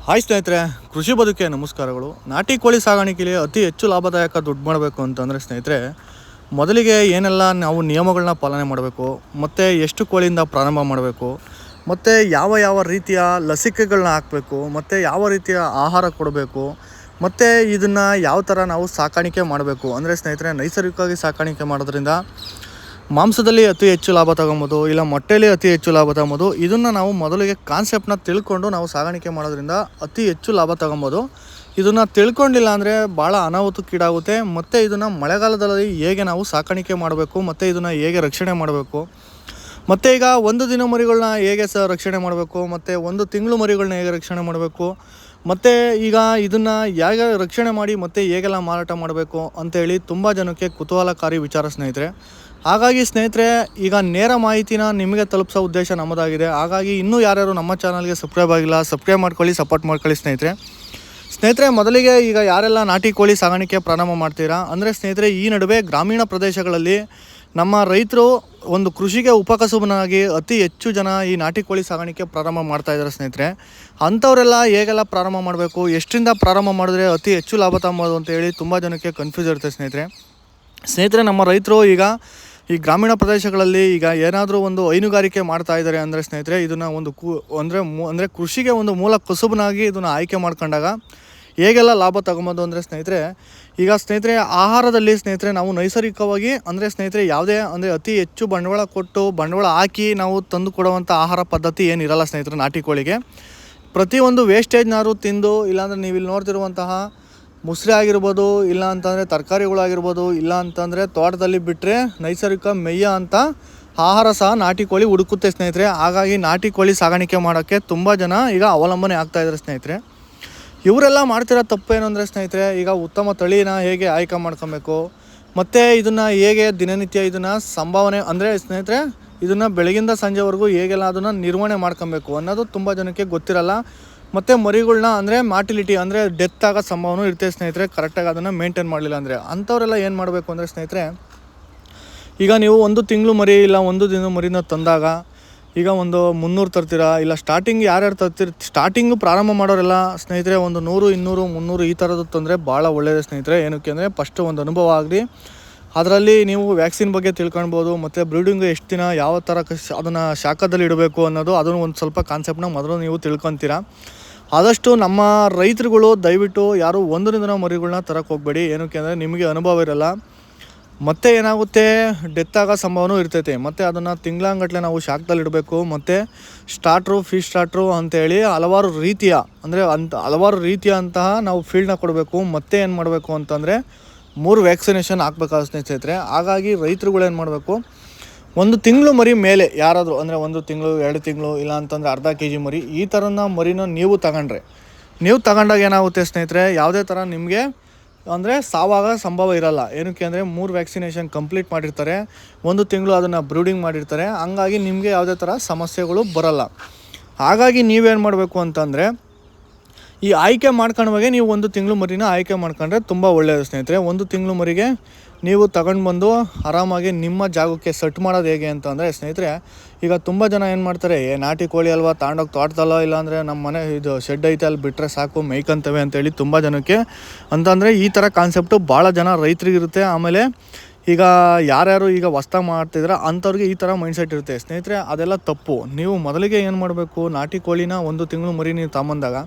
Hi ಸ್ನೇಹಿತರೆ, ಕೃಷಿ ಬದುಕಿಗೆ ನಮಸ್ಕಾರಗಳು. ನಾಟಿ ಕೋಳಿ ಸಾಗಾಣಿಕೆಯಲ್ಲಿ ಅತಿ ಹೆಚ್ಚು ಲಾಭದಾಯಕ ದುಡ್ಡು ಮಾಡಬೇಕು ಅಂತಂದರೆ ಸ್ನೇಹಿತರೆ, ಮೊದಲಿಗೆ ಏನೆಲ್ಲ ನಾವು ನಿಯಮಗಳನ್ನ ಪಾಲನೆ ಮಾಡಬೇಕು, ಮತ್ತು ಎಷ್ಟು ಕೋಳಿಯಿಂದ ಪ್ರಾರಂಭ ಮಾಡಬೇಕು, ಮತ್ತು ಯಾವ ಯಾವ ರೀತಿಯ ಲಸಿಕೆಗಳನ್ನ ಹಾಕಬೇಕು, ಮತ್ತು ಯಾವ ರೀತಿಯ ಆಹಾರ ಕೊಡಬೇಕು, ಮತ್ತು ಇದನ್ನು ಯಾವ ಥರ ನಾವು ಸಾಕಾಣಿಕೆ ಮಾಡಬೇಕು ಅಂದರೆ ಸ್ನೇಹಿತರೆ, ನೈಸರ್ಗಿಕವಾಗಿ ಸಾಕಾಣಿಕೆ ಮಾಡೋದ್ರಿಂದ ಮಾಂಸದಲ್ಲಿ ಅತಿ ಹೆಚ್ಚು ಲಾಭ ತಗೊಬೋದು, ಇಲ್ಲ ಮೊಟ್ಟೆಯಲ್ಲಿ ಅತಿ ಹೆಚ್ಚು ಲಾಭ ತಗೊಬೋದು. ಇದನ್ನು ನಾವು ಮೊದಲಿಗೆ ಕಾನ್ಸೆಪ್ಟನ್ನ ತಿಳ್ಕೊಂಡು ನಾವು ಸಾಗಾಣಿಕೆ ಮಾಡೋದ್ರಿಂದ ಅತಿ ಹೆಚ್ಚು ಲಾಭ ತಗೊಬೋದು. ಇದನ್ನು ತಿಳ್ಕೊಂಡಿಲ್ಲ ಅಂದರೆ ಭಾಳ ಅನಾಹುತಕ್ಕೀಡಾಗುತ್ತೆ. ಮತ್ತು ಇದನ್ನು ಮಳೆಗಾಲದಲ್ಲಿ ಹೇಗೆ ನಾವು ಸಾಕಾಣಿಕೆ ಮಾಡಬೇಕು, ಮತ್ತು ಇದನ್ನು ಹೇಗೆ ರಕ್ಷಣೆ ಮಾಡಬೇಕು, ಮತ್ತು ಈಗ ಒಂದು ದಿನ ಮರಿಗಳನ್ನ ಹೇಗೆ ರಕ್ಷಣೆ ಮಾಡಬೇಕು, ಮತ್ತು ಒಂದು ತಿಂಗಳು ಮರಿಗಳನ್ನ ಹೇಗೆ ರಕ್ಷಣೆ ಮಾಡಬೇಕು, ಮತ್ತು ಈಗ ಇದನ್ನು ಹೇಗೆ ರಕ್ಷಣೆ ಮಾಡಿ ಮತ್ತು ಹೇಗೆಲ್ಲ ಮಾರಾಟ ಮಾಡಬೇಕು ಅಂತೇಳಿ ತುಂಬ ಜನಕ್ಕೆ ಕುತೂಹಲಕಾರಿ ವಿಚಾರ ಸ್ನೇಹಿತರೆ. ಹಾಗಾಗಿ ಸ್ನೇಹಿತರೆ, ಈಗ ನೇರ ಮಾಹಿತಿನ ನಿಮಗೆ ತಲುಪಿಸೋ ಉದ್ದೇಶ ನಮ್ಮದಾಗಿದೆ. ಹಾಗಾಗಿ ಇನ್ನೂ ಯಾರ್ಯಾರು ನಮ್ಮ ಚಾನಲ್ಗೆ ಸಬ್ಸ್ಕ್ರೈಬ್ ಆಗಿಲ್ಲ, ಸಬ್ಸ್ಕ್ರೈಬ್ ಮಾಡ್ಕೊಳ್ಳಿ, ಸಪೋರ್ಟ್ ಮಾಡ್ಕೊಳ್ಳಿ ಸ್ನೇಹಿತರೆ. ಮೊದಲಿಗೆ ಈಗ ಯಾರೆಲ್ಲ ನಾಟಿ ಕೋಳಿ ಸಾಗಾಣಿಕೆ ಪ್ರಾರಂಭ ಮಾಡ್ತೀರಾ ಅಂದರೆ ಸ್ನೇಹಿತರೆ, ಈ ನಡುವೆ ಗ್ರಾಮೀಣ ಪ್ರದೇಶಗಳಲ್ಲಿ ನಮ್ಮ ರೈತರು ಒಂದು ಕೃಷಿಗೆ ಉಪಕಸುಬನಾಗಿ ಅತಿ ಹೆಚ್ಚು ಜನ ಈ ನಾಟಿ ಕೋಳಿ ಸಾಗಾಣಿಕೆ ಪ್ರಾರಂಭ ಮಾಡ್ತಾಯಿದ್ದಾರೆ ಸ್ನೇಹಿತರೆ. ಅಂಥವರೆಲ್ಲ ಹೇಗೆಲ್ಲ ಪ್ರಾರಂಭ ಮಾಡಬೇಕು, ಎಷ್ಟರಿಂದ ಪ್ರಾರಂಭ ಮಾಡಿದ್ರೆ ಅತಿ ಹೆಚ್ಚು ಲಾಭ ತಗೊಬೋದು ಅಂತೇಳಿ ತುಂಬ ಜನಕ್ಕೆ ಕನ್ಫ್ಯೂಸ್ ಇರುತ್ತೆ ಸ್ನೇಹಿತರೆ. ನಮ್ಮ ರೈತರು ಈಗ ಈ ಗ್ರಾಮೀಣ ಪ್ರದೇಶಗಳಲ್ಲಿ ಈಗ ಏನಾದರೂ ಒಂದು ಹೈನುಗಾರಿಕೆ ಮಾಡ್ತಾ ಇದ್ದಾರೆ ಅಂದರೆ ಸ್ನೇಹಿತರೆ, ಇದನ್ನು ಒಂದು ಅಂದರೆ ಕೃಷಿಗೆ ಒಂದು ಮೂಲ ಕಸುಬನಾಗಿ ಇದನ್ನು ಆಯ್ಕೆ ಮಾಡ್ಕೊಂಡಾಗ ಹೇಗೆಲ್ಲ ಲಾಭ ತಗೊಬೋದು ಅಂದರೆ ಸ್ನೇಹಿತರೆ, ಆಹಾರದಲ್ಲಿ ಸ್ನೇಹಿತರೆ ನಾವು ನೈಸರ್ಗಿಕವಾಗಿ ಅಂದರೆ ಸ್ನೇಹಿತರೆ ಯಾವುದೇ ಅಂದರೆ ಅತಿ ಹೆಚ್ಚು ಬಂಡವಾಳ ಹಾಕಿ ನಾವು ತಂದು ಕೊಡುವಂಥ ಆಹಾರ ಪದ್ಧತಿ ಏನಿರಲ್ಲ ಸ್ನೇಹಿತರೆ. ನಾಟಿ ಕೋಳಿಗೆ ಪ್ರತಿಯೊಂದು ವೇಸ್ಟೇಜ್ನಾರು ತಿಂದು, ಇಲ್ಲಾಂದರೆ ನೀವು ಇಲ್ಲಿ ನೋಡ್ತಿರುವಂತಹ ಮುಸ್ರೆ ಆಗಿರ್ಬೋದು, ಇಲ್ಲ ಅಂತಂದರೆ ತರಕಾರಿಗಳಾಗಿರ್ಬೋದು, ಇಲ್ಲ ಅಂತಂದರೆ ತೋಟದಲ್ಲಿ ಬಿಟ್ಟರೆ ನೈಸರ್ಗಿಕ ಮೇಯ ಅಂತ ಆಹಾರ ಸಹ ನಾಟಿ ಕೋಳಿ ಹುಡುಕುತ್ತೆ ಸ್ನೇಹಿತರೆ. ಹಾಗಾಗಿ ನಾಟಿ ಕೋಳಿ ಸಾಗಾಣಿಕೆ ಮಾಡೋಕ್ಕೆ ತುಂಬ ಜನ ಈಗ ಅವಲಂಬನೆ ಆಗ್ತಾಯಿದ್ದಾರೆ ಸ್ನೇಹಿತರೆ. ಇವರೆಲ್ಲ ಮಾಡ್ತಿರೋ ತಪ್ಪೇನು ಅಂದರೆ ಸ್ನೇಹಿತರೆ, ಈಗ ಉತ್ತಮ ತಳಿನ ಹೇಗೆ ಆಯ್ಕೆ ಮಾಡ್ಕೊಬೇಕು, ಮತ್ತು ಇದನ್ನು ಹೇಗೆ ದಿನನಿತ್ಯ ಇದನ್ನು ಸಂಭಾವನೆ ಅಂದರೆ ಸ್ನೇಹಿತರೆ, ಇದನ್ನು ಬೆಳಗಿಂದ ಸಂಜೆವರೆಗೂ ಹೇಗೆಲ್ಲ ಅದನ್ನು ನಿರ್ವಹಣೆ ಮಾಡ್ಕೊಬೇಕು ಅನ್ನೋದು ತುಂಬ ಜನಕ್ಕೆ ಗೊತ್ತಿರಲ್ಲ. ಮತ್ತು ಮರಿಗಳನ್ನ ಅಂದರೆ ಮಾರ್ಟಿಲಿಟಿ ಅಂದರೆ ಡೆತ್ ಆಗೋ ಸಂಭವನೂ ಇರ್ತದೆ ಸ್ನೇಹಿತರೆ, ಕರೆಕ್ಟಾಗಿ ಅದನ್ನು ಮೇಂಟೈನ್ ಮಾಡಲಿಲ್ಲ ಅಂದರೆ. ಅಂಥವರೆಲ್ಲ ಏನು ಮಾಡಬೇಕು ಅಂದರೆ ಸ್ನೇಹಿತರೆ, ಈಗ ನೀವು ಒಂದು ತಿಂಗಳು ಮರಿ ಇಲ್ಲ ಒಂದು ದಿನ ಮರಿನ ತಂದಾಗ ಈಗ ಒಂದು 300 ತರ್ತೀರಾ, ಇಲ್ಲ ಸ್ಟಾರ್ಟಿಂಗ್ ಯಾರ್ಯಾರು ಸ್ಟಾರ್ಟಿಂಗು ಪ್ರಾರಂಭ ಮಾಡೋರೆಲ್ಲ ಸ್ನೇಹಿತರೆ ಒಂದು 100, 200, 300 ಈ ಥರದ್ದು ತಂದರೆ ಭಾಳ ಒಳ್ಳೆಯದು ಸ್ನೇಹಿತರೆ. ಏನಕ್ಕೆ ಅಂದರೆ ಫಸ್ಟು ಒಂದು ಅನುಭವ ಆಗಲಿ, ಅದರಲ್ಲಿ ನೀವು ವ್ಯಾಕ್ಸಿನ್ ಬಗ್ಗೆ ತಿಳ್ಕೊಳ್ಬೋದು, ಮತ್ತು ಬ್ರೀಡಿಂಗು ಎಷ್ಟು ದಿನ ಯಾವ ಥರ ಅದನ್ನು ಶಾಖದಲ್ಲಿ ಇಡಬೇಕು ಅನ್ನೋದು ಅದನ್ನು ಒಂದು ಸ್ವಲ್ಪ ಕಾನ್ಸೆಪ್ಟನ್ನ ಮೊದಲು ನೀವು ತಿಳ್ಕೊತೀರಾ. ಆದಷ್ಟು ನಮ್ಮ ರೈತರುಗಳು ದಯವಿಟ್ಟು ಯಾರು ಒಂದು ದಿನ ಮರಿಗಳನ್ನ ತರಕ್ಕೆ ಹೋಗಬೇಡಿ. ಏನಕ್ಕೆ ಅಂದರೆ ನಿಮಗೆ ಅನುಭವ ಇರಲ್ಲ, ಮತ್ತು ಏನಾಗುತ್ತೆ ಡೆತ್ ಆಗೋ ಸಂಭವನೂ ಇರ್ತೈತೆ. ಮತ್ತು ಅದನ್ನು ತಿಂಗಳಂಗಟ್ಲೆ ನಾವು ಶಾಖದಲ್ಲಿ ಇಡಬೇಕು. ಮತ್ತು ಫಿಶ್ ಸ್ಟಾರ್ಟ್ರು ಅಂತೇಳಿ ಹಲವಾರು ರೀತಿಯ ಅಂತಹ ನಾವು ಫೀಲ್ಡ್ನ ಕೊಡಬೇಕು. ಮತ್ತು ಏನು ಮಾಡಬೇಕು ಅಂತಂದರೆ 3 ವ್ಯಾಕ್ಸಿನೇಷನ್ ಹಾಕ್ಬೇಕಾದ ಸ್ನೇಹಿತರೆ. ಹಾಗಾಗಿ ರೈತರುಗಳು ಏನು ಮಾಡಬೇಕು, ಒಂದು ತಿಂಗಳು ಮರಿ ಮೇಲೆ ಯಾರಾದರೂ ಅಂದರೆ 1 ತಿಂಗಳು 2 ತಿಂಗಳು ಇಲ್ಲ ಅಂತಂದರೆ ಅರ್ಧ kg ಮರಿ ಈ ಥರನ ಮರಿನ ನೀವು ತಗೊಂಡಾಗ ಏನಾಗುತ್ತೆ ಸ್ನೇಹಿತರೆ, ಯಾವುದೇ ಥರ ನಿಮಗೆ ಅಂದರೆ ಸಾವಾಗ ಸಂಭವ ಇರಲ್ಲ. ಏನಕ್ಕೆ ಅಂದರೆ 3 ವ್ಯಾಕ್ಸಿನೇಷನ್ ಕಂಪ್ಲೀಟ್ ಮಾಡಿರ್ತಾರೆ, 1 ತಿಂಗಳು ಅದನ್ನು ಬ್ರೀಡಿಂಗ್ ಮಾಡಿರ್ತಾರೆ. ಹಂಗಾಗಿ ನಿಮಗೆ ಯಾವುದೇ ಥರ ಸಮಸ್ಯೆಗಳು ಬರಲ್ಲ. ಹಾಗಾಗಿ ನೀವೇನು ಮಾಡಬೇಕು ಅಂತಂದರೆ, ಈ ಆಯ್ಕೆ ಮಾಡ್ಕೊಂಡಾಗೆ ನೀವು 1 ತಿಂಗಳು ಮರಿನ ಆಯ್ಕೆ ಮಾಡ್ಕೊಂಡ್ರೆ ತುಂಬ ಒಳ್ಳೆಯದು ಸ್ನೇಹಿತರೆ. 1 ತಿಂಗಳು ಮರಿಗೆ ನೀವು ತಗೊಂಡು ಬಂದು ಆರಾಮಾಗಿ ನಿಮ್ಮ ಜಾಗಕ್ಕೆ ಸೆಟ್ ಮಾಡೋದು ಹೇಗೆ ಅಂತಂದರೆ ಸ್ನೇಹಿತರೆ, ಈಗ ತುಂಬ ಜನ ಏನು ಮಾಡ್ತಾರೆ, ನಾಟಿ ಕೋಳಿ ಅಲ್ವಾ ತಗೊಂಡೋಗಿ ತೋಟದಲ್ಲೋ ಇಲ್ಲಾಂದರೆ ನಮ್ಮ ಮನೆ ಇದು ಶೆಡ್ ಐತೆ ಅಲ್ಲಿ ಬಿಟ್ಟರೆ ಸಾಕು ಮೇಯ್ಕೊಂತವೆ ಅಂತೇಳಿ ತುಂಬ ಜನಕ್ಕೆ ಅಂತಂದರೆ ಈ ಥರ ಕಾನ್ಸೆಪ್ಟು ಭಾಳ ಜನ ರೈತರಿಗಿರುತ್ತೆ. ಆಮೇಲೆ ಈಗ ಯಾರ್ಯಾರು ಈಗ ಹೊಸ್ದಾಗಿ ಮಾಡ್ತಿದ್ರೆ ಅಂಥವ್ರಿಗೆ ಈ ಥರ ಮೈಂಡ್ಸೆಟ್ ಇರುತ್ತೆ ಸ್ನೇಹಿತರೆ. ಅದೆಲ್ಲ ತಪ್ಪು. ನೀವು ಮೊದಲಿಗೆ ಏನು ಮಾಡಬೇಕು, ನಾಟಿ ಕೋಳಿನ 1 ತಿಂಗಳು ಮರಿ ನೀವು ತಗೊಂಬಂದಾಗ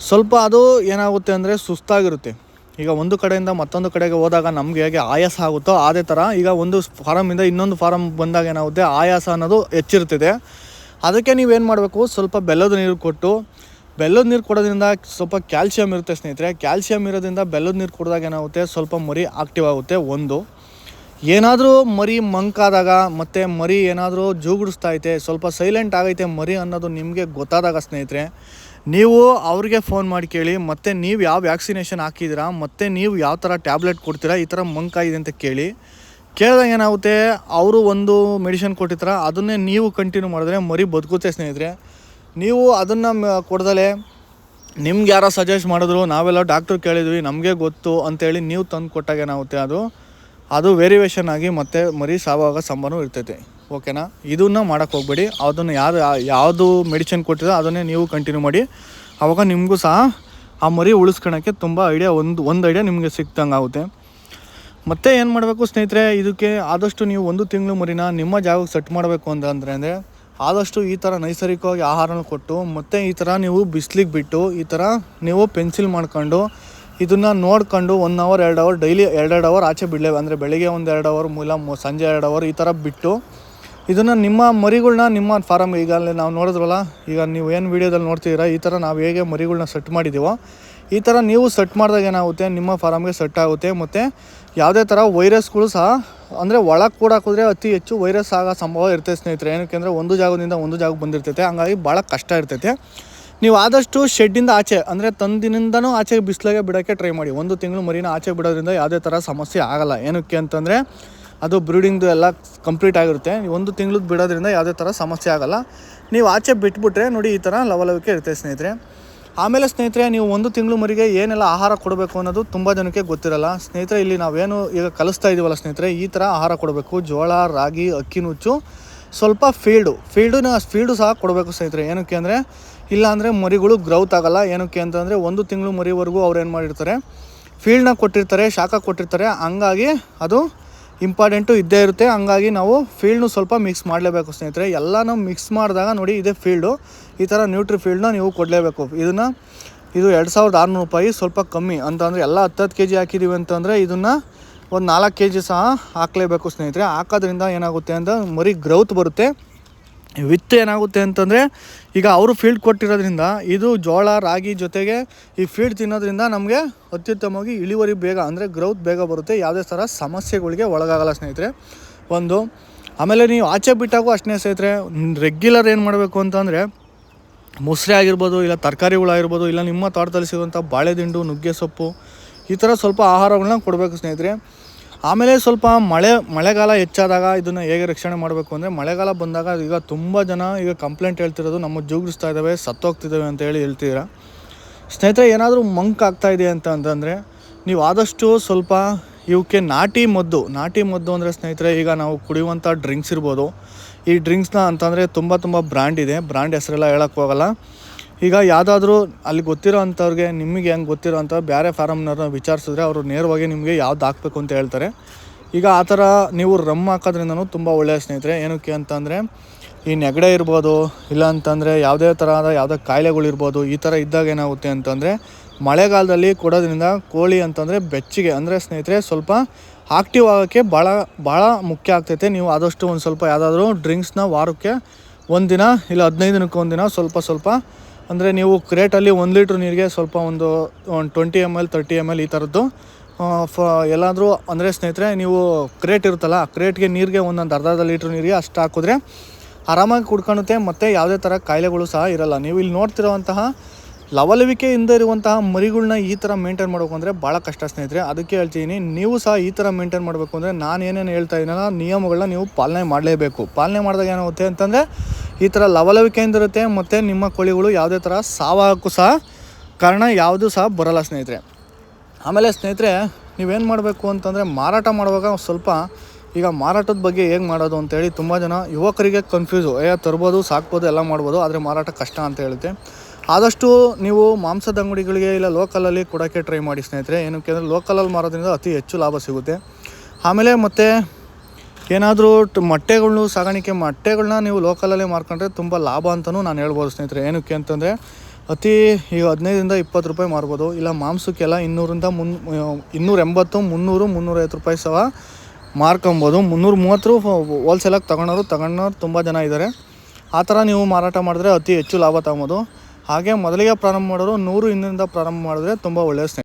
ಸ್ವಲ್ಪ ಅದು ಏನಾಗುತ್ತೆ ಅಂದರೆ ಸುಸ್ತಾಗಿರುತ್ತೆ. ಈಗ ಒಂದು ಕಡೆಯಿಂದ ಮತ್ತೊಂದು ಕಡೆಗೆ ಹೋದಾಗ ನಮಗೆ ಹೇಗೆ ಆಯಾಸ ಆಗುತ್ತೋ ಅದೇ ಥರ ಈಗ ಒಂದು ಫಾರಮಿಂದ ಇನ್ನೊಂದು ಫಾರಮ್ ಬಂದಾಗ ಏನಾಗುತ್ತೆ, ಆಯಾಸ ಅನ್ನೋದು ಹೆಚ್ಚಿರ್ತಿದೆ. ಅದಕ್ಕೆ ನೀವೇನು ಮಾಡಬೇಕು, ಸ್ವಲ್ಪ ಬೆಲ್ಲದ ನೀರು ಕೊಡೋದ್ರಿಂದ ಸ್ವಲ್ಪ ಕ್ಯಾಲ್ಸಿಯಮ್ ಇರುತ್ತೆ ಸ್ನೇಹಿತರೆ. ಕ್ಯಾಲ್ಸಿಯಮ್ ಇರೋದ್ರಿಂದ ಬೆಲ್ಲದ ನೀರು ಕುಡಿದಾಗ ಏನಾಗುತ್ತೆ, ಸ್ವಲ್ಪ ಮರಿ ಆಕ್ಟಿವ್ ಆಗುತ್ತೆ. ಏನಾದರೂ ಮರಿ ಮಂಕಾದಾಗ ಮತ್ತು ಮರಿ ಏನಾದರೂ ಜೂಗುಡಿಸ್ತೈತೆ, ಸ್ವಲ್ಪ ಸೈಲೆಂಟ್ ಆಗೈತೆ ಮರಿ ಅನ್ನೋದು ನಿಮಗೆ ಗೊತ್ತಾದಾಗ ಸ್ನೇಹಿತರೆ, ನೀವು ಅವ್ರಿಗೆ ಫೋನ್ ಮಾಡಿ ಕೇಳಿ, ಮತ್ತು ನೀವು ಯಾವ ವ್ಯಾಕ್ಸಿನೇಷನ್ ಹಾಕಿದ್ದೀರಾ, ಮತ್ತು ನೀವು ಯಾವ ಥರ ಟ್ಯಾಬ್ಲೆಟ್ ಕೊಡ್ತೀರಾ, ಈ ಥರ ಮಂಕಾಗಿದೆ ಅಂತ ಕೇಳಿದಾಗ ಏನಾಗುತ್ತೆ, ಅವರು ಒಂದು ಮೆಡಿಷನ್ ಕೊಟ್ಟಿರ್ತಾರೆ, ಅದನ್ನೇ ನೀವು ಕಂಟಿನ್ಯೂ ಮಾಡಿದ್ರೆ ಮರಿ ಬದುಕುತ್ತೆ ಸ್ನೇಹಿತರೆ. ನೀವು ಅದನ್ನು ಕೊಡ್ದಲೇ ನಿಮ್ಗೆ ಯಾರೋ ಸಜೆಸ್ಟ್ ಮಾಡಿದ್ರು, ನಾವೆಲ್ಲ ಡಾಕ್ಟ್ರು ಕೇಳಿದ್ವಿ ನಮಗೆ ಗೊತ್ತು ಅಂತೇಳಿ ನೀವು ತಂದು ಕೊಟ್ಟಾಗ ಏನಾಗುತ್ತೆ, ಅದು ವೇರಿಯೇಷನ್ ಆಗಿ ಮತ್ತೆ ಮರಿ ಸಾವಾಗ ಸಂಭವ ಇರ್ತೈತೆ. ಓಕೆನಾ, ಇದನ್ನು ಮಾಡೋಕ್ಕೆ ಹೋಗಬೇಡಿ. ಅದನ್ನು ಯಾವುದು ಮೆಡಿಸಿನ್ ಕೊಟ್ಟಿರೋ ಅದನ್ನೇ ನೀವು ಕಂಟಿನ್ಯೂ ಮಾಡಿ. ಆವಾಗ ನಿಮಗೂ ಸಹ ಆ ಮರಿ ಉಳಿಸ್ಕೊಳಕ್ಕೆ ತುಂಬ ಐಡಿಯಾ ಒಂದು ಐಡಿಯಾ ನಿಮಗೆ ಸಿಕ್ತಂಗೆ ಆಗುತ್ತೆ. ಮತ್ತು ಏನು ಮಾಡಬೇಕು ಸ್ನೇಹಿತರೆ, ಇದಕ್ಕೆ ಆದಷ್ಟು ನೀವು 1 ತಿಂಗಳು ಮರಿನ ನಿಮ್ಮ ಜಾಗಕ್ಕೆ ಸೆಟ್ ಮಾಡಬೇಕು ಅಂದರೆ ಆದಷ್ಟು ಈ ಥರ ನೈಸರ್ಗಿಕವಾಗಿ ಆಹಾರನ ಕೊಟ್ಟು, ಮತ್ತು ಈ ಥರ ನೀವು ಬಿಸಿಲಿಗೆ ಬಿಟ್ಟು, ಈ ಥರ ನೀವು ಪೆನ್ಸಿಲ್ ಮಾಡ್ಕೊಂಡು ಇದನ್ನು ನೋಡ್ಕೊಂಡು 1 ಅವರ್ 2 ಅವರ್ ಡೈಲಿ 2 ಅವರ್ ಆಚೆ ಬಿಡಲೇವೆ. ಅಂದರೆ ಬೆಳಿಗ್ಗೆ ಒಂದು 2 ಅವರ್ ಸಂಜೆ 2 ಅವರ್ ಈ ಥರ ಬಿಟ್ಟು ಇದನ್ನು ನಿಮ್ಮ ಮರಿಗಳ್ನ ನಿಮ್ಮ ಫಾರಮ್ ಈಗ ನಾವು ನೋಡಿದ್ರಲ್ಲ, ಈಗ ನೀವು ಏನು ವೀಡಿಯೋದಲ್ಲಿ ನೋಡ್ತಿದ್ದೀರಾ, ಈ ಥರ ನಾವು ಹೇಗೆ ಮರಿಗಳ್ನ ಸೆಟ್ ಮಾಡಿದ್ದೀವೋ ಈ ಥರ ನೀವು ಸೆಟ್ ಮಾಡಿದಾಗ ಏನಾಗುತ್ತೆ, ನಿಮ್ಮ ಫಾರಮ್ಗೆ ಸೆಟ್ ಆಗುತ್ತೆ. ಮತ್ತು ಯಾವುದೇ ಥರ ವೈರಸ್ಗಳು ಸಹ ಅಂದರೆ ಒಳಗೆ ಕೂಡ ಹಾಕಿದ್ರೆ ಅತಿ ಹೆಚ್ಚು ವೈರಸ್ ಆಗೋ ಸಂಭವ ಇರ್ತೈತೆ ಸ್ನೇಹಿತರೆ. ಏನಕ್ಕೆ ಅಂದರೆ ಒಂದು ಜಾಗದಿಂದ ಒಂದು ಜಾಗಕ್ಕೆ ಬಂದಿರ್ತೈತೆ, ಹಂಗಾಗಿ ಭಾಳ ಕಷ್ಟ ಇರ್ತೈತೆ. ನೀವು ಆದಷ್ಟು ಶೆಡ್ಡಿಂದ ಆಚೆ ಅಂದರೆ ತಂದಿನಿಂದನೂ ಆಚೆ ಬಿಸಿಲಿಗೆ ಬಿಡೋಕ್ಕೆ ಟ್ರೈ ಮಾಡಿ. 1 ತಿಂಗಳು ಮರಿನ ಆಚೆ ಬಿಡೋದ್ರಿಂದ ಯಾವುದೇ ಥರ ಸಮಸ್ಯೆ ಆಗೋಲ್ಲ. ಏನಕ್ಕೆ ಅಂತಂದರೆ ಅದು ಬ್ರೀಡಿಂಗ್ದು ಎಲ್ಲ ಕಂಪ್ಲೀಟ್ ಆಗಿರುತ್ತೆ. 1 ತಿಂಗಳು ಬಿಡೋದ್ರಿಂದ ಯಾವುದೇ ಥರ ಸಮಸ್ಯೆ ಆಗೋಲ್ಲ. ನೀವು ಆಚೆ ಬಿಟ್ಬಿಟ್ರೆ ನೋಡಿ ಈ ಥರ ಲವಲವಿಕೆ ಇರುತ್ತೆ ಸ್ನೇಹಿತರೆ. ಆಮೇಲೆ ಸ್ನೇಹಿತರೆ, ನೀವು 1 ತಿಂಗಳು ಮರಿಗೆ ಏನೆಲ್ಲ ಆಹಾರ ಕೊಡಬೇಕು ಅನ್ನೋದು ತುಂಬ ಜನಕ್ಕೆ ಗೊತ್ತಿರಲ್ಲ ಸ್ನೇಹಿತರೆ. ಇಲ್ಲಿ ನಾವೇನು ಈಗ ಕಲಿಸ್ತಾ ಇದ್ದೀವಲ್ಲ ಸ್ನೇಹಿತರೆ, ಈ ಥರ ಆಹಾರ ಕೊಡಬೇಕು. ಜೋಳ, ರಾಗಿ, ಅಕ್ಕಿ ನುಚ್ಚು, ಸ್ವಲ್ಪ ಫೀಲ್ಡು ಸಹ ಕೊಡಬೇಕು ಸ್ನೇಹಿತರೆ. ಏನಕ್ಕೆ ಅಂದರೆ ಇಲ್ಲಾಂದರೆ ಮರಿಗಳು ಗ್ರೌತ್ ಆಗೋಲ್ಲ. ಏನಕ್ಕೆ ಅಂತಂದರೆ 1 ತಿಂಗಳು ಮರಿವರೆಗೂ ಅವ್ರು ಏನು ಮಾಡಿರ್ತಾರೆ, ಫೀಲ್ಡ್ನ ಕೊಟ್ಟಿರ್ತಾರೆ, ಶಾಖ ಕೊಟ್ಟಿರ್ತಾರೆ. ಹಂಗಾಗಿ ಅದು ಇಂಪಾರ್ಟೆಂಟು ಇದ್ದೇ ಇರುತ್ತೆ. ಹಂಗಾಗಿ ನಾವು ಫೀಲ್ಡ್ನು ಸ್ವಲ್ಪ ಮಿಕ್ಸ್ ಮಾಡಲೇಬೇಕು ಸ್ನೇಹಿತರೆ. ಎಲ್ಲನೂ ಮಿಕ್ಸ್ ಮಾಡಿದಾಗ ನೋಡಿ ಇದೇ ಫೀಲ್ಡು, ಈ ಥರ ನ್ಯೂಟ್ರಿ ಫೀಲ್ಡ್ನ ನೀವು ಕೊಡಲೇಬೇಕು. ಇದು 2600 ರೂಪಾಯಿ, ಸ್ವಲ್ಪ ಕಮ್ಮಿ ಅಂತಂದರೆ ಎಲ್ಲ 10 kg ಹಾಕಿದ್ದೀವಿ ಅಂತಂದರೆ ಇದನ್ನು ಒಂದು 4 kg ಸಹ ಹಾಕಲೇಬೇಕು ಸ್ನೇಹಿತರೆ. ಹಾಕೋದ್ರಿಂದ ಏನಾಗುತ್ತೆ ಅಂತ ಮರಿ ಗ್ರೌತ್ ಬರುತ್ತೆ. ವಿತ್ ಏನಾಗುತ್ತೆ ಅಂತಂದರೆ ಈಗ ಅವರು ಫೀಲ್ಡ್ ಕೊಟ್ಟಿರೋದ್ರಿಂದ ಇದು ಜೋಳ, ರಾಗಿ ಜೊತೆಗೆ ಈ ಫೀಲ್ಡ್ ತಿನ್ನೋದ್ರಿಂದ ನಮಗೆ ಅತ್ಯುತ್ತಮವಾಗಿ ಇಳುವರಿ ಬೇಗ ಅಂದರೆ ಗ್ರೌತ್ ಬೇಗ ಬರುತ್ತೆ. ಯಾವುದೇ ಥರ ಸಮಸ್ಯೆಗಳಿಗೆ ಒಳಗಾಗಲ್ಲ ಸ್ನೇಹಿತರೆ. ಆಮೇಲೆ ನೀವು ಆಚೆ ಬಿಟ್ಟಾಗೂ ಅಷ್ಟೇ ಸ್ನೇಹಿತರೆ, ರೆಗ್ಯುಲರ್ ಏನು ಮಾಡಬೇಕು ಅಂತಂದರೆ ಮೊಸರೆ ಆಗಿರ್ಬೋದು, ಇಲ್ಲ ತರಕಾರಿಗಳಾಗಿರ್ಬೋದು, ಇಲ್ಲ ನಿಮ್ಮ ತೋಟದಲ್ಲಿ ಸಿಗುವಂಥ ಬಾಳೆದಿಂಡು, ನುಗ್ಗೆ ಸೊಪ್ಪು, ಈ ಥರ ಸ್ವಲ್ಪ ಆಹಾರಗಳನ್ನ ಕೊಡಬೇಕು ಸ್ನೇಹಿತರೆ. ಆಮೇಲೆ ಸ್ವಲ್ಪ ಮಳೆಗಾಲ ಹೆಚ್ಚಾದಾಗ ಇದನ್ನು ಹೇಗೆ ರಕ್ಷಣೆ ಮಾಡಬೇಕು ಅಂದರೆ, ಮಳೆಗಾಲ ಬಂದಾಗ ಈಗ ತುಂಬ ಜನ ಈಗ ಕಂಪ್ಲೇಂಟ್ ಹೇಳ್ತಿರೋದು ನಮ್ಮ ಜೂಗಿಸ್ತಾ ಇದ್ದಾವೆ, ಸತ್ತೋಗ್ತಿದ್ದಾವೆ ಅಂತ ಹೇಳ್ತಿದ್ದೀರಾ ಸ್ನೇಹಿತರೆ. ಏನಾದರೂ ಮಂಕ್ ಆಗ್ತಾಯಿದೆ ಅಂತಂದರೆ ನೀವು ಆದಷ್ಟು ಸ್ವಲ್ಪ ಇವಕ್ಕೆ ನಾಟಿ ಮದ್ದು ಅಂದರೆ ಸ್ನೇಹಿತರೆ, ಈಗ ನಾವು ಕುಡಿಯುವಂಥ ಡ್ರಿಂಕ್ಸ್ ಇರ್ಬೋದು, ಈ ಡ್ರಿಂಕ್ಸ್ನ ಅಂತಂದರೆ ತುಂಬ ಬ್ರ್ಯಾಂಡ್ ಇದೆ. ಬ್ರ್ಯಾಂಡ್ ಹೆಸರೆಲ್ಲ ಹೇಳೋಕ್ಕೆ ಹೋಗಲ್ಲ. ಈಗ ಯಾವುದಾದ್ರೂ ಅಲ್ಲಿ ಗೊತ್ತಿರೋ ಅಂಥವ್ರಿಗೆ, ನಿಮಗೆ ಹೆಂಗೆ ಗೊತ್ತಿರೋ ಅಂಥ ಬೇರೆ ಫಾರಮ್ನವ್ರನ್ನ ವಿಚಾರಿಸಿದ್ರೆ ಅವರು ನೇರವಾಗಿ ನಿಮಗೆ ಯಾವ್ದು ಹಾಕಬೇಕು ಅಂತ ಹೇಳ್ತಾರೆ. ಈಗ ಆ ಥರ ನೀವು ರಮ್ ಹಾಕೋದ್ರಿಂದನೂ ತುಂಬ ಒಳ್ಳೆಯ ಸ್ನೇಹಿತರೆ. ಏನಕ್ಕೆ ಅಂತಂದರೆ ಈ ನೆಗಡೆ ಇರ್ಬೋದು, ಇಲ್ಲ ಅಂತಂದರೆ ಯಾವುದೇ ಕಾಯಿಲೆಗಳಿರ್ಬೋದು, ಈ ಥರ ಇದ್ದಾಗ ಏನಾಗುತ್ತೆ ಅಂತಂದರೆ ಮಳೆಗಾಲದಲ್ಲಿ ಕೊಡೋದ್ರಿಂದ ಕೋಳಿ ಅಂತಂದರೆ ಬೆಚ್ಚಗೆ ಅಂದರೆ ಸ್ನೇಹಿತರೆ ಸ್ವಲ್ಪ ಆಕ್ಟಿವ್ ಆಗೋಕ್ಕೆ ಭಾಳ ಮುಖ್ಯ ಆಗ್ತೈತೆ. ನೀವು ಆದಷ್ಟು ಒಂದು ಸ್ವಲ್ಪ ಯಾವುದಾದ್ರೂ ಡ್ರಿಂಕ್ಸ್ನ ವಾರಕ್ಕೆ 1 ದಿನ ಇಲ್ಲ 15 ದಿನಕ್ಕೆ 1 ದಿನ ಸ್ವಲ್ಪ ಅಂದರೆ ನೀವು ಕ್ರೇಟಲ್ಲಿ 1 ಲೀಟ್ರ್ ನೀರಿಗೆ ಸ್ವಲ್ಪ ಒಂದು 20 ml 30 ml ಈ ಥರದ್ದು ಎಲ್ಲಾದರೂ ಅಂದರೆ ಸ್ನೇಹಿತರೆ, ನೀವು ಕ್ರೇಟ್ ಇರುತ್ತಲ್ಲ, ಕ್ರೇಟ್ಗೆ ನೀರಿಗೆ ಒಂದೊಂದು ಅರ್ಧ ಲೀಟ್ರ್ ನೀರಿಗೆ ಅಷ್ಟು ಹಾಕಿದ್ರೆ ಆರಾಮಾಗಿ ಕುಡ್ಕೊಳುತ್ತೆ. ಮತ್ತು ಯಾವುದೇ ಥರ ಕಾಯಿಲೆಗಳು ಸಹ ಇರಲ್ಲ. ನೀವು ಇಲ್ಲಿ ನೋಡ್ತಿರೋವಂತಹ ಲವಲವಿಕೆಯಿಂದ ಇರುವಂತಹ ಮರಿಗಳ್ನ ಈ ಥರ ಮೇಂಟೈನ್ ಮಾಡಬೇಕು ಅಂದರೆ ಭಾಳ ಕಷ್ಟ ಸ್ನೇಹಿತರೆ. ಅದಕ್ಕೆ ಹೇಳ್ತೀನಿ, ನೀವು ಸಹ ಈ ಥರ ಮೇಂಟೈನ್ ಮಾಡಬೇಕು ಅಂದರೆ ನಾನು ಏನೇನು ಹೇಳ್ತಾ ಇದ್ದೀನಲ್ಲ ನಿಯಮಗಳನ್ನ ನೀವು ಪಾಲನೆ ಮಾಡಲೇಬೇಕು. ಪಾಲನೆ ಮಾಡಿದಾಗ ಏನಾಗುತ್ತೆ ಅಂತಂದರೆ ಈ ಥರ ಲವಲವಿಕೆಯಿಂದ ಇರುತ್ತೆ. ಮತ್ತು ನಿಮ್ಮ ಕೋಳಿಗಳು ಯಾವುದೇ ಥರ ಸಾವಾಗಕ್ಕೂ ಸಹ ಕಾರಣ ಯಾವುದೂ ಸಹ ಬರೋಲ್ಲ ಸ್ನೇಹಿತರೆ. ಆಮೇಲೆ ಸ್ನೇಹಿತರೆ, ನೀವೇನು ಮಾಡಬೇಕು ಅಂತಂದರೆ ಮಾರಾಟ ಮಾಡುವಾಗ ಸ್ವಲ್ಪ ಈಗ ಮಾರಾಟದ ಬಗ್ಗೆ ಹೇಗೆ ಮಾಡೋದು ಅಂತೇಳಿ ತುಂಬ ಜನ ಯುವಕರಿಗೆ ಕನ್ಫ್ಯೂಸು. ತರ್ಬೋದು, ಸಾಕ್ಬೋದು, ಎಲ್ಲ ಮಾಡ್ಬೋದು, ಆದರೆ ಮಾರಾಟ ಕಷ್ಟ ಅಂತ ಹೇಳುತ್ತೆ. ಆದಷ್ಟು ನೀವು ಮಾಂಸದ ಅಂಗಡಿಗಳಿಗೆ ಇಲ್ಲ ಲೋಕಲಲ್ಲಿ ಕೊಡೋಕ್ಕೆ ಟ್ರೈ ಮಾಡಿ ಸ್ನೇಹಿತರೆ. ಏನಕ್ಕೆ ಅಂದರೆ ಲೋಕಲಲ್ಲಿ ಮಾರೋದ್ರಿಂದ ಅತಿ ಹೆಚ್ಚು ಲಾಭ ಸಿಗುತ್ತೆ. ಆಮೇಲೆ ಮತ್ತು ಏನಾದರೂ ಮೊಟ್ಟೆಗಳನ್ನ ನೀವು ಲೋಕಲಲ್ಲೇ ಮಾರ್ಕೊಂಡ್ರೆ ತುಂಬ ಲಾಭ ಅಂತಲೂ ನಾನು ಹೇಳ್ಬೋದು ಸ್ನೇಹಿತರೆ. ಏನಕ್ಕೆ ಅಂತಂದರೆ ಈಗ 15 - 20 ರೂಪಾಯಿ ಮಾರ್ಬೋದು. ಇಲ್ಲ ಮಾಂಸಕ್ಕೆಲ್ಲ 280, 300, 350 ರೂಪಾಯಿ ಸಹ ಮಾರ್ಕೊಬೋದು. 330 ಹೋಲ್ಸೇಲಾಗಿ ತಗೊಂಡವ್ರು ತುಂಬ ಜನ ಇದ್ದಾರೆ. ಆ ಥರ ನೀವು ಮಾರಾಟ ಮಾಡಿದ್ರೆ ಅತಿ ಹೆಚ್ಚು ಲಾಭ ತಗೊಬೋದು. ಹಾಗೆ ಮೊದಲಿಗೆ ಪ್ರಾರಂಭ ಮಾಡೋರು 100 ಇಂದ ಪ್ರಾರಂಭ ಮಾಡಿದ್ರೆ ತುಂಬ ಒಳ್ಳೆಯ ಸ್ನೇಹಿತರೆ.